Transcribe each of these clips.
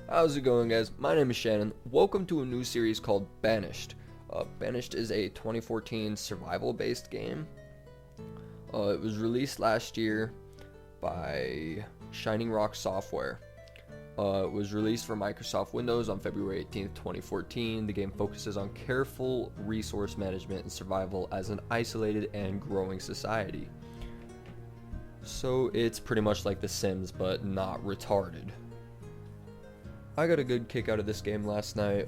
How's it going, guys? My name is Shannon. Welcome to a new series called Banished. Banished is a 2014 survival-based game. It was released last year by Shining Rock Software. It was released for Microsoft Windows on February 18th, 2014. The game focuses on careful resource management and survival as an isolated and growing society. So it's pretty much like The Sims, but not retarded. I got a good kick out of this game last night.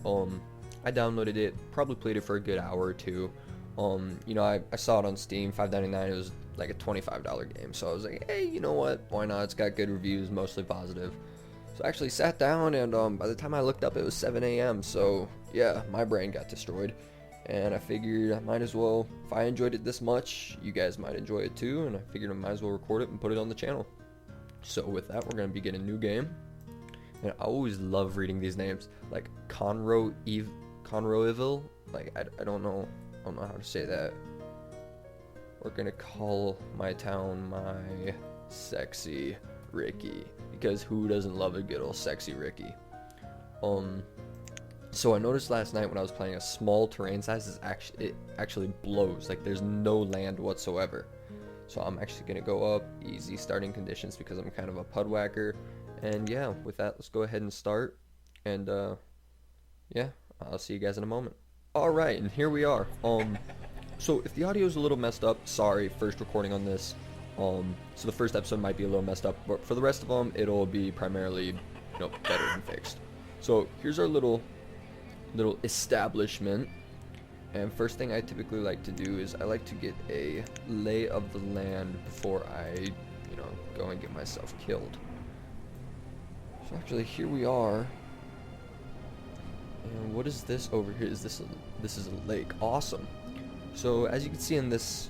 I downloaded it, probably played it for a good hour or two. I saw it on Steam, $5.99. It was like a $25 game, so I was like, hey, you know what? Why not? It's got good reviews, mostly positive. So I actually sat down, and by the time I looked up, it was 7 a.m. So yeah, my brain got destroyed, and I figured I might as well. If I enjoyed it this much, you guys might enjoy it too, and I figured I might as well record it and put it on the channel. So with that, we're gonna begin a new game. And I always love reading these names, like Conroeville. Like I don't know how to say that. We're gonna call my town my Sexy Ricky, because who doesn't love a good old Sexy Ricky? So I noticed last night when I was playing, a small terrain size is actually blows. Like there's no land whatsoever. So I'm actually gonna go up easy starting conditions because I'm kind of a pud whacker. And yeah, with that, let's go ahead and start. And yeah, I'll see you guys in a moment. Alright, and here we are. So if the audio is a little messed up, sorry, first recording on this. So the first episode might be a little messed up, but for the rest of them, it'll be primarily, better and fixed. So here's our little establishment. And first thing I typically like to do is I like to get a lay of the land before I, go and get myself killed. So actually, here we are. And what is this over here? This is a lake. Awesome. So as you can see in this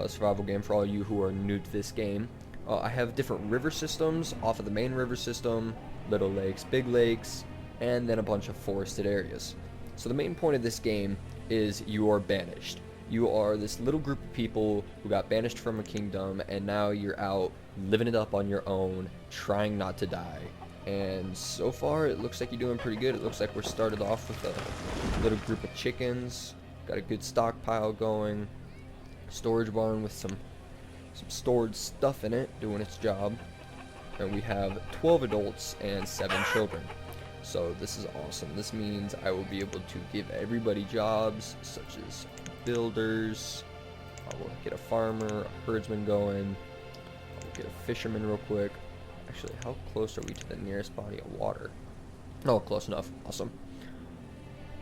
survival game, for all you who are new to this game, I have different river systems off of the main river system, little lakes, big lakes, and then a bunch of forested areas. So the main point of this game is you are banished. You are this little group of people who got banished from a kingdom, and now you're out living it up on your own, trying not to die. And so far, it looks like you're doing pretty good. It looks like we're started off with a little group of chickens. Got a good stockpile going. Storage barn with some stored stuff in it, doing its job. And we have 12 adults and 7 children. So this is awesome. This means I will be able to give everybody jobs, such as builders. I will get a farmer, a herdsman going. I'll get a fisherman real quick. Actually, how close are we to the nearest body of water? Oh, close enough. Awesome.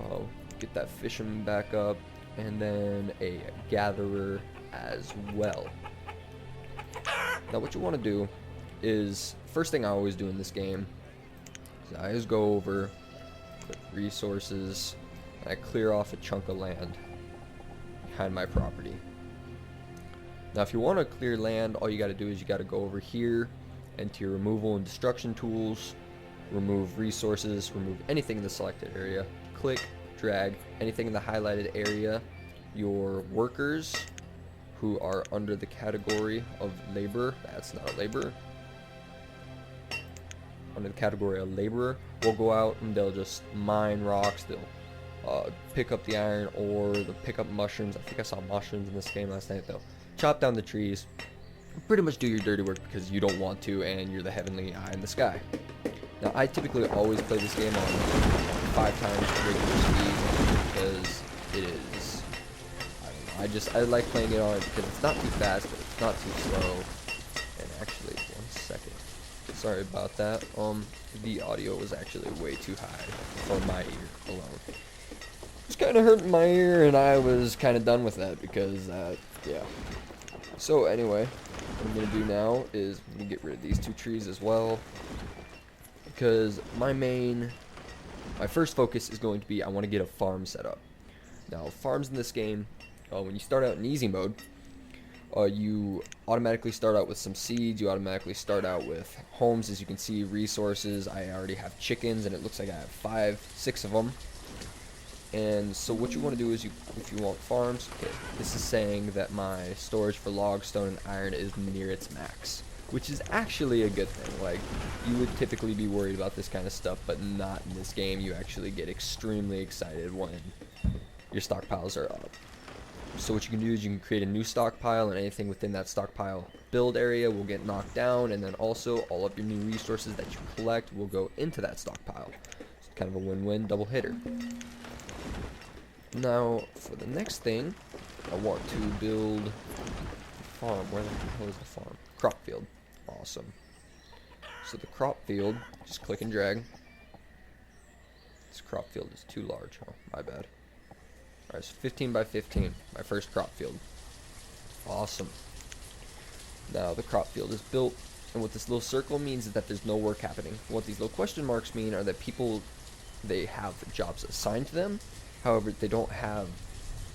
I'll get that fisherman back up, and then a gatherer as well. Now, what you want to do is, first thing I always do in this game is I always go over, click resources, and I clear off a chunk of land behind my property. Now, if you want to clear land, all you got to do is you got to go over here, enter your removal and destruction tools, remove resources, remove anything in the selected area, click, drag, anything in the highlighted area, your workers who are under the category of labor, that's not a laborer, under the category of laborer, will go out and they'll just mine rocks, they'll pick up the iron ore, they'll pick up mushrooms. I think I saw mushrooms in this game last night. They'll chop down the trees, pretty much do your dirty work because you don't want to, and you're the heavenly eye in the sky. Now, I typically always play this game on 5 times regular speed because it is, I don't know, I like playing it on it because it's not too fast, but it's not too slow. And actually, 1 second. Sorry about that. The audio was actually way too high for my ear alone. It's kind of hurting my ear, and I was kind of done with that because, yeah. So anyway, what I'm going to do now is I'm going to get rid of these 2 trees as well, because my first focus is going to be I want to get a farm set up. Now, farms in this game, when you start out in easy mode, you automatically start out with some seeds, you automatically start out with homes, as you can see, resources. I already have chickens, and it looks like I have 5, 6 of them. And so what you want to do is, if you want farms, okay, this is saying that my storage for log, stone, and iron is near its max. which is actually a good thing. Like, you would typically be worried about this kind of stuff, but not in this game. You actually get extremely excited when your stockpiles are up. So what you can do is you can create a new stockpile, and anything within that stockpile build area will get knocked down, and then also all of your new resources that you collect will go into that stockpile. It's kind of a win-win double hitter. Now, for the next thing, I want to build a farm. Where the hell is the farm? Crop field. Awesome. So the crop field, just click and drag. This crop field is too large. Oh, my bad. Alright, so 15 by 15, my first crop field. Awesome. Now the crop field is built, and what this little circle means is that there's no work happening. What these little question marks mean are that people, they have jobs assigned to them, however they don't have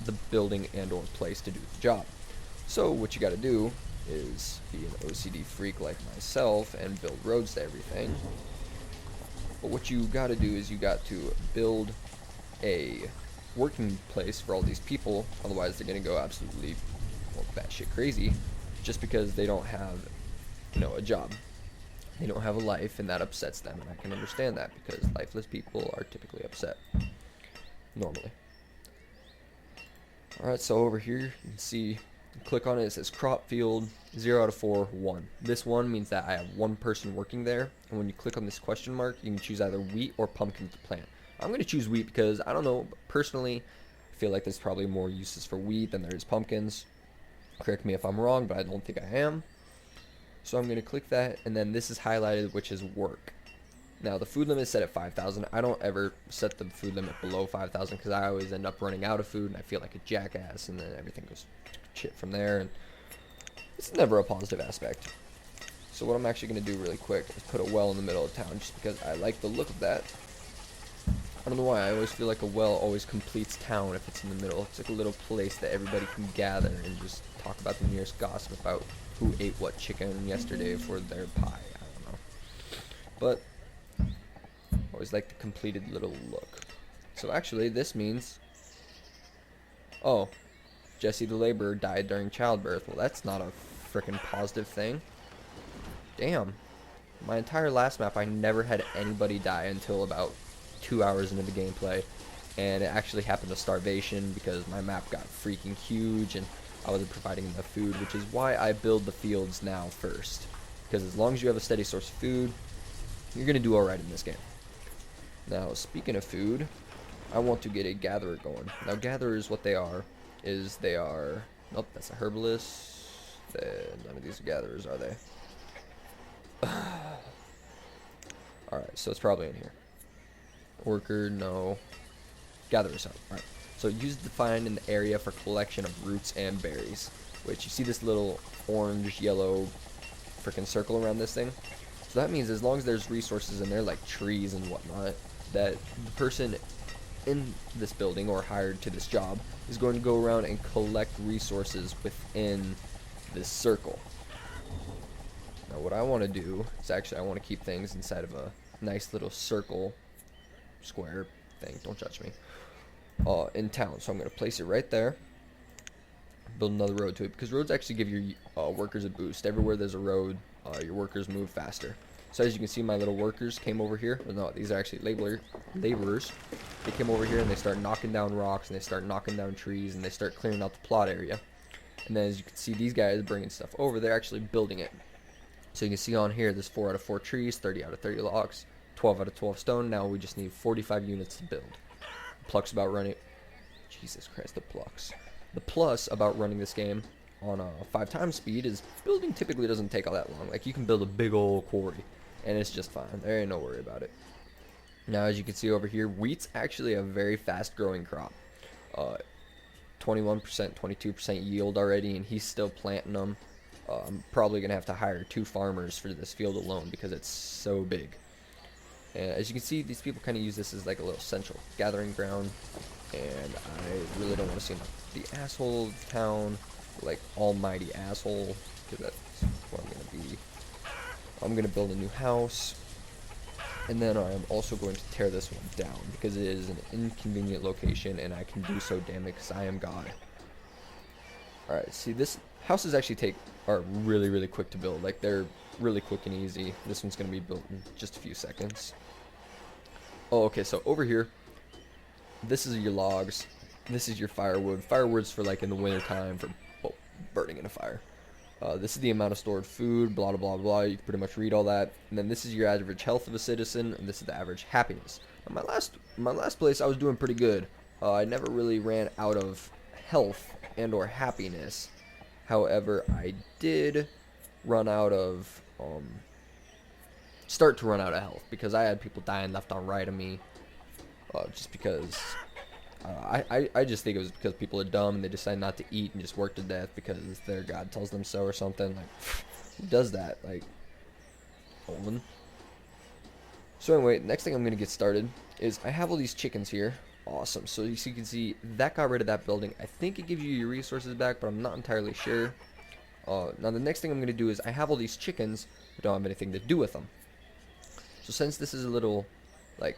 the building and or place to do the job. So what you gotta do is be an OCD freak like myself and build roads to everything. But what you gotta do is you got to build a working place for all these people, otherwise they're gonna go absolutely, well, batshit crazy, just because they don't have, you know, a job. They don't have a life, and that upsets them, and I can understand that because lifeless people are typically upset normally. Alright, so over here you can see, click on it, it says crop field 0 out of 4 1. This one means that I have one person working there, and when you click on this question mark you can choose either wheat or pumpkin to plant. I'm going to choose wheat because, I don't know, personally, I feel like there's probably more uses for wheat than there is pumpkins. Correct me if I'm wrong, but I don't think I am. So I'm going to click that, and then this is highlighted, which is work. Now, the food limit is set at 5,000. I don't ever set the food limit below 5,000 because I always end up running out of food, and I feel like a jackass, and then everything goes shit from there, and it's never a positive aspect. So what I'm actually going to do really quick is put a well in the middle of town, just because I like the look of that. I don't know why, I always feel like a well always completes town if it's in the middle. It's like a little place that everybody can gather and just talk about the nearest gossip about who ate what chicken yesterday for their pie. I don't know. But, always like the completed little look. So actually, this means, oh, Jesse the laborer died during childbirth. Well, that's not a frickin' positive thing. Damn. My entire last map, I never had anybody die until about 2 hours into the gameplay, and it actually happened to starvation because my map got freaking huge and I wasn't providing enough food, which is why I build the fields now first, because as long as you have a steady source of food, you're gonna do alright in this game. Now, speaking of food, I want to get a gatherer going. Now, gatherers, what they are is they are, nope, that's a herbalist. None of these are gatherers, are they? Alright, so it's probably in here. Worker, no. Gatherers, alright. So use define in the area for collection of roots and berries, which you see this little orange, yellow freaking circle around this thing. So that means as long as there's resources in there, like trees and whatnot, that the person in this building or hired to this job is going to go around and collect resources within this circle. Now what I want to do is actually I want to keep things inside of a nice little circle, square thing, don't judge me, in town. So I'm going to place it right there, build another road to it, because roads actually give your workers a boost. Everywhere there's a road, your workers move faster. So as you can see, my little workers came over here. Well, no, these are actually laborers. They came over here and they start knocking down rocks, and they start knocking down trees, and they start clearing out the plot area. And then as you can see, these guys bringing stuff over, they're actually building it. So you can see on here, there's 4 out of 4 trees, 30 out of 30 logs, 12 out of 12 stone. Now we just need 45 units to build. The plus about running, Jesus Christ, the plus. The plus about running this game on a 5 times speed is building typically doesn't take all that long. Like, you can build a big old quarry, and it's just fine. There ain't no worry about it. Now, as you can see over here, wheat's actually a very fast growing crop. 21%, 22% yield already, and he's still planting them. I'm probably going to have to hire 2 farmers for this field alone because it's so big. And as you can see, these people kind of use this as like a little central gathering ground. And I really don't want to seem like the asshole of the town, like almighty asshole, because that's what I'm going to be. I'm going to build a new house. And then I am also going to tear this one down because it is an inconvenient location, and I can do so, damn it, because I am God. Alright, see, this houses actually are really, really quick to build. Like, they're really quick and easy. This one's going to be built in just a few seconds. Oh, okay, so over here, this is your logs. This is your firewood. Firewood's for like in the winter time for, well, burning in a fire. This is the amount of stored food, blah, blah, blah, blah. You can pretty much read all that. And then this is your average health of a citizen, and this is the average happiness. Now, my last place, I was doing pretty good. I never really ran out of health and or happiness. However, I did run out of, start to run out of health because I had people dying left on right of me. Just because I just think it was because people are dumb and they decide not to eat and just work to death because their god tells them so or something. Like, who does that? Like, Olin. So anyway, next thing I'm going to get started is I have all these chickens here. Awesome. So you can see that got rid of that building. I think it gives you your resources back, but I'm not entirely sure. Now the next thing I'm going to do is I have all these chickens, but don't have anything to do with them. So since this is a little, like,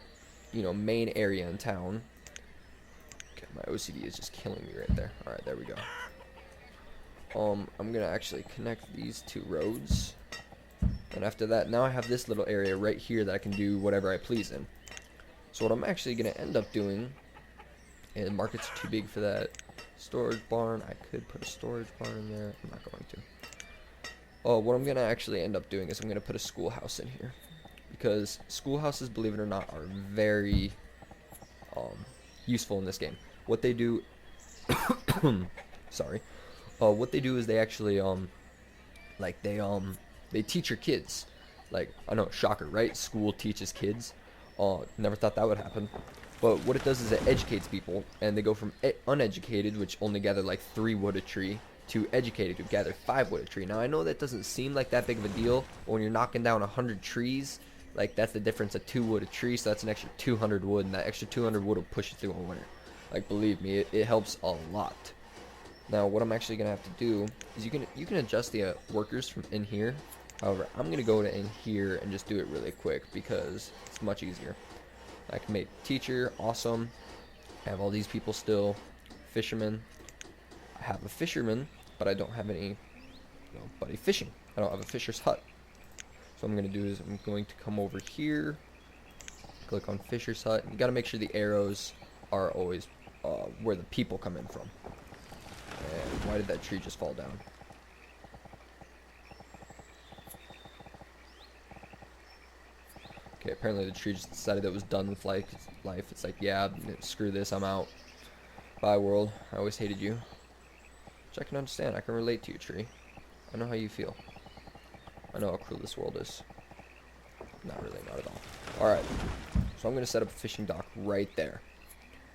you know, main area in town. Okay, my OCD is just killing me right there. Alright, there we go. I'm gonna actually connect these two roads. And after that, now I have this little area right here that I can do whatever I please in. So what I'm actually gonna end up doing, and the markets are too big for that storage barn. I could put a storage barn in there. I'm not going to. What I'm gonna actually end up doing is I'm gonna put a schoolhouse in here. Because schoolhouses, believe it or not, are very useful in this game. What they do, sorry, what they do is they actually they teach your kids. Like, I know, shocker, right? School teaches kids. Never thought that would happen. But what it does is it educates people, and they go from uneducated, which only gather like 3 wood a tree, to educated, who gather 5 wood a tree. Now I know that doesn't seem like that big of a deal, but when you're knocking down 100 trees. Like, that's the difference of 2 wood a tree, so that's an extra 200 wood, and that extra 200 wood will push you through a winter. Like, believe me, it helps a lot. Now, what I'm actually gonna have to do is you can adjust the workers from in here. However, I'm gonna go to in here and just do it really quick because it's much easier. I can make teacher, awesome. I have all these people still. Fisherman. I have a fisherman, but I don't have any buddy fishing. I don't have a fisher's hut. So what I'm going to do is I'm going to come over here, click on Fisher's Hut. You got to make sure the arrows are always where the people come in from. And why did that tree just fall down? Okay, apparently the tree just decided it was done with life. It's like, yeah, screw this, I'm out. Bye, world. I always hated you. Which I can understand. I can relate to you, tree. I know how you feel. I know how cruel this world is. Not really, not at all. Alright, so I'm going to set up a fishing dock right there.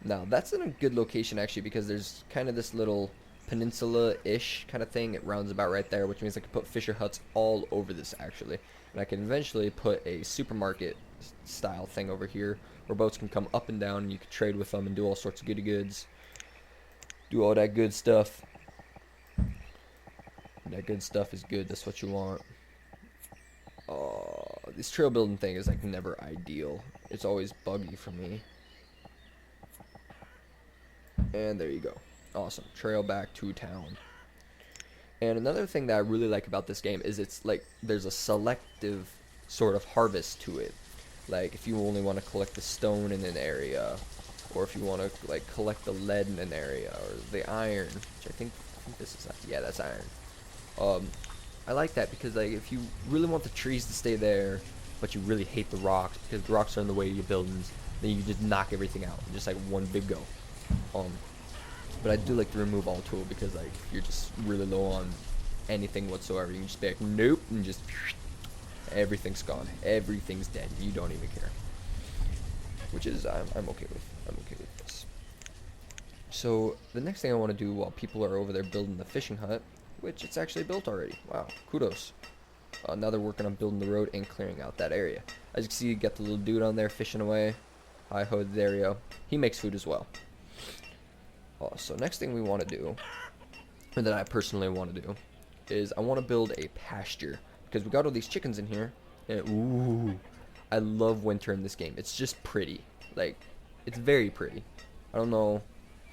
Now, that's in a good location, actually, because there's kind of this little peninsula-ish kind of thing. It rounds about right there, which means I can put fisher huts all over this, actually. And I can eventually put a supermarket-style thing over here, where boats can come up and down, and you can trade with them and do all sorts of goody goods. Do all that good stuff. That good stuff is good, that's what you want. This trail building thing is like never ideal. It's always buggy for me. And there you go. Awesome. Trail back to town. And another thing that I really like about this game is it's like there's a selective sort of harvest to it. Like if you only want to collect the stone in an area, or if you want to like collect the lead in an area, or the iron, which I think this is, yeah, that's iron. I like that because like if you really want the trees to stay there, but you really hate the rocks because the rocks are in the way of your buildings, then you just knock everything out, just like one big go. But I do like the remove all tool because like if you're just really low on anything whatsoever, you can just be like nope, and just everything's gone, everything's dead, you don't even care. Which is I'm okay with. I'm okay with this. So the next thing I want to do while people are over there building the fishing hut, which it's actually built already. Wow, kudos. Now they're working on building the road and clearing out that area. As you can see, you got the little dude on there fishing away. Hi-ho, there you go. He makes food as well. So next thing we want to do, or that I personally want to do, is I want to build a pasture. Because we got all these chickens in here. And ooh, I love winter in this game. It's just pretty. Like, it's very pretty. I don't know.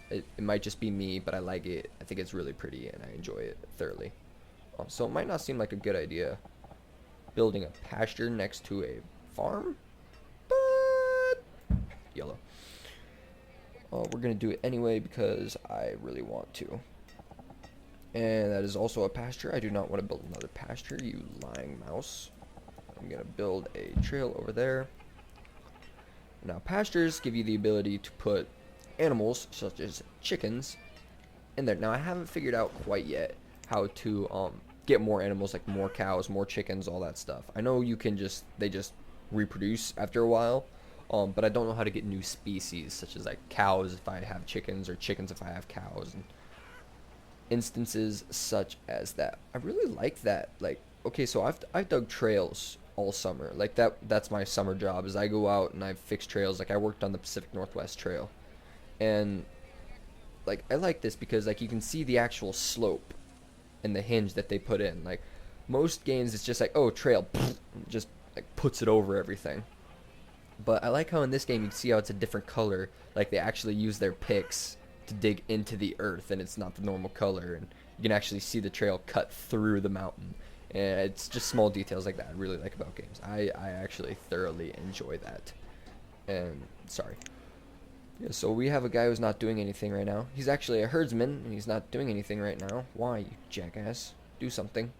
It might just be me, but I like it. I think it's really pretty, and I enjoy it thoroughly. So it might not seem like a good idea building a pasture next to a farm, but yellow. We're gonna do it anyway because I really want to. And that is also a pasture. I do not want to build another pasture, you lying mouse. I'm gonna build a trail over there. Now pastures give you the ability to put animals such as chickens in there. Now I haven't figured out quite yet how to get more animals, like more cows, more chickens, all that stuff. I know you can they just reproduce after a while, but I don't know how to get new species such as like cows if I have chickens, or chickens if I have cows, and instances such as that. I really like that. Like, okay, so I've dug trails all summer. Like that's my summer job, is I go out and I fix trails. Like I worked on the Pacific Northwest Trail, and like I like this because like you can see the actual slope and the hinge that they put in. Like most games it's just like, oh, trail, just like puts it over everything. But I like how in this game you can see how it's a different color. Like they actually use their picks to dig into the earth, and it's not the normal color, and you can actually see the trail cut through the mountain. And it's just small details like that I really like about games. I actually thoroughly enjoy that. And sorry. Yeah, so we have a guy who's not doing anything right now. He's actually a herdsman, and he's not doing anything right now. Why, you jackass? Do something.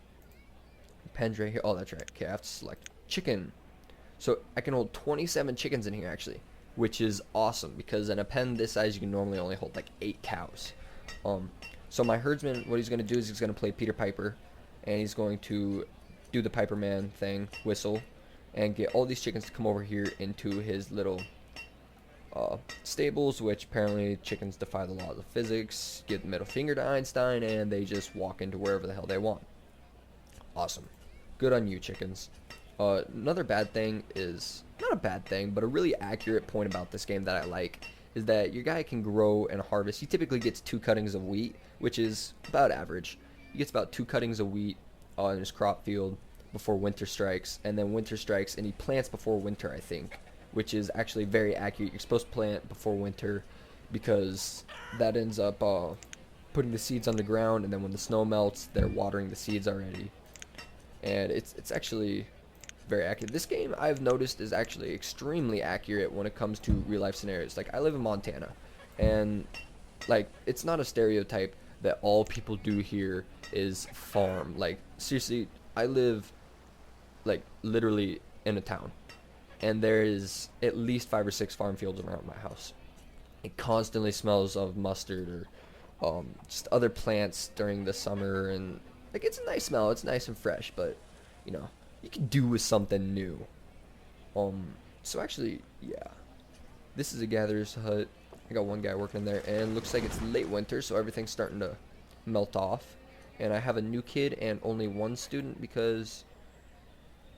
Pen's right here. Oh, that's right. Okay, I have to select chicken. So I can hold 27 chickens in here, actually, which is awesome, because in a pen this size, you can normally only hold like 8 cows. So my herdsman, what he's going to do is he's going to play Peter Piper, and he's going to do the Piper Man thing, whistle, and get all these chickens to come over here into his little stables, which apparently chickens defy the laws of physics, give the middle finger to Einstein, and they just walk into wherever the hell they want. Awesome. Good on you, chickens. Another bad thing is, not a bad thing, but a really accurate point about this game that I like, is that your guy can grow and harvest. He typically gets 2 cuttings of wheat, which is about average. He gets about 2 cuttings of wheat in his crop field before winter strikes, and then winter strikes, and he plants before winter, I think, which is actually very accurate. You're supposed to plant before winter because that ends up putting the seeds on the ground, and then when the snow melts, they're watering the seeds already. And it's actually very accurate. This game, I've noticed, is actually extremely accurate when it comes to real life scenarios. Like, I live in Montana, and like, it's not a stereotype that all people do here is farm. Like, seriously, I live like literally in a town, and there is at least 5 or 6 farm fields around my house. It constantly smells of mustard or just other plants during the summer, and like, it's a nice smell. It's nice and fresh, but you know, you can do with something new. So actually, yeah, this is a gatherer's hut. I got one guy working in there, and looks like it's late winter, so everything's starting to melt off. And I have a new kid and only 1 student because,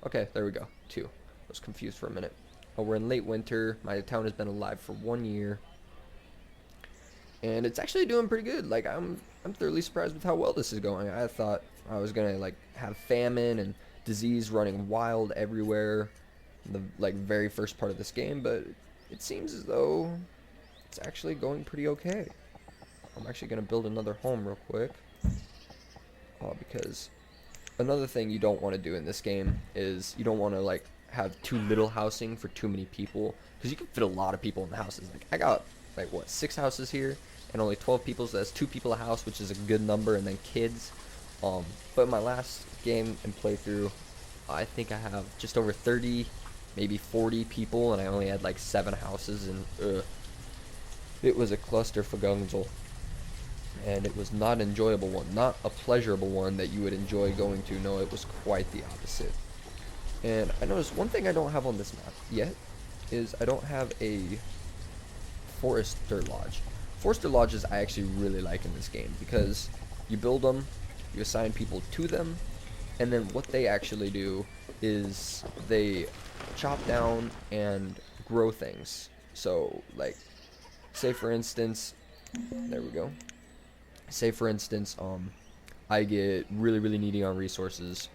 okay, there we go, 2. I was confused for a minute. Oh, we're in late winter. My town has been alive for 1 year, and it's actually doing pretty good. Like, I'm thoroughly surprised with how well this is going. I thought I was gonna like have famine and disease running wild everywhere in the like very first part of this game, but it seems as though it's actually going pretty okay. I'm actually gonna build another home real quick, because another thing you don't want to do in this game is you don't want to like have too little housing for too many people, because you can fit a lot of people in the houses. Like, I got like what, 6 houses here and only 12 people, so that's 2 people a house, which is a good number, and then kids. But in my last game and playthrough, I think I have just over 30, maybe 40 people, and I only had like 7 houses, and it was a clusterfugunzel, and it was not an enjoyable one, not a pleasurable one that you would enjoy going to. No, it was quite the opposite. And I noticed one thing I don't have on this map yet is I don't have a forester lodge. Forester lodges I actually really like in this game, because you build them, you assign people to them, and then what they actually do is they chop down and grow things. So like, say for instance, there we go. Say for instance, I get really needy on resources,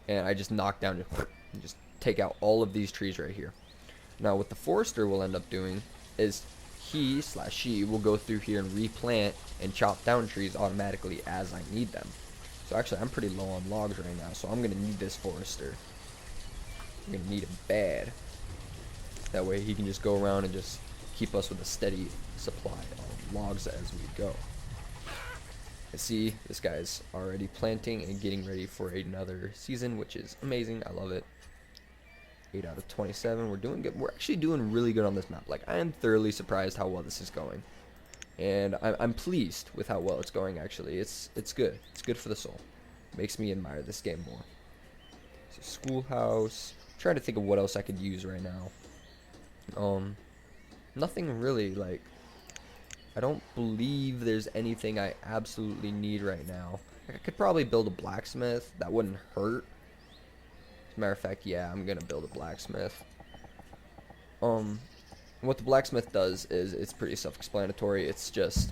and I just knock down and just take out all of these trees right here. Now what the forester will end up doing is he/she will go through here and replant and chop down trees automatically as I need them. So actually, I'm pretty low on logs right now, so I'm going to need this forester. We're gonna need him bad. That way he can just go around and just keep us with a steady supply of logs as we go. And see, this guy's already planting and getting ready for another season, which is amazing. I love it. 8 out of 27. We're doing good. We're actually doing really good on this map. Like, I am thoroughly surprised how well this is going. And I'm pleased with how well it's going, actually. It's good. It's good for the soul. Makes me admire this game more. So, schoolhouse. I'm trying to think of what else I could use right now. Nothing really, like, I don't believe there's anything I absolutely need right now. I could probably build a blacksmith. That wouldn't hurt. As a matter of fact, yeah, I'm gonna build a blacksmith. What the blacksmith does is, it's pretty self-explanatory. It's just,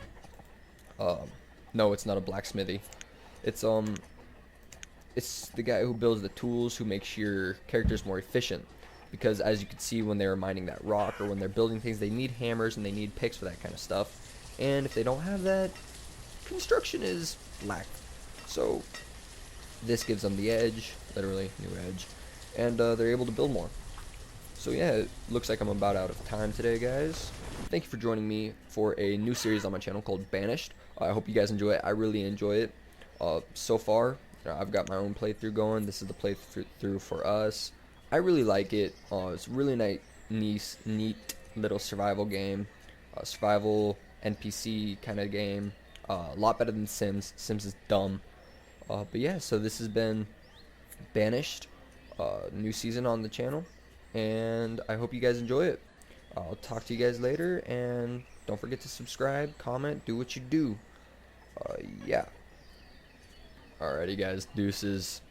no, it's not a blacksmithy. It's the guy who builds the tools, who makes your characters more efficient. Because as you can see, when they're mining that rock or when they're building things, they need hammers and they need picks for that kind of stuff. And if they don't have that, construction is lack. So this gives them the edge, literally new edge, and they're able to build more. So yeah, it looks like I'm about out of time today, guys. Thank you for joining me for a new series on my channel called Banished. I hope you guys enjoy it. I really enjoy it. So far, I've got my own playthrough going. This is the playthrough for us. I really like it. It's a really neat little survival game. Survival NPC kind of game. A lot better than Sims. Sims is dumb. But yeah, so this has been Banished. New season on the channel. And I hope you guys enjoy it. I'll talk to you guys later. And don't forget to subscribe, comment, do what you do. Yeah. Alrighty, guys. Deuces.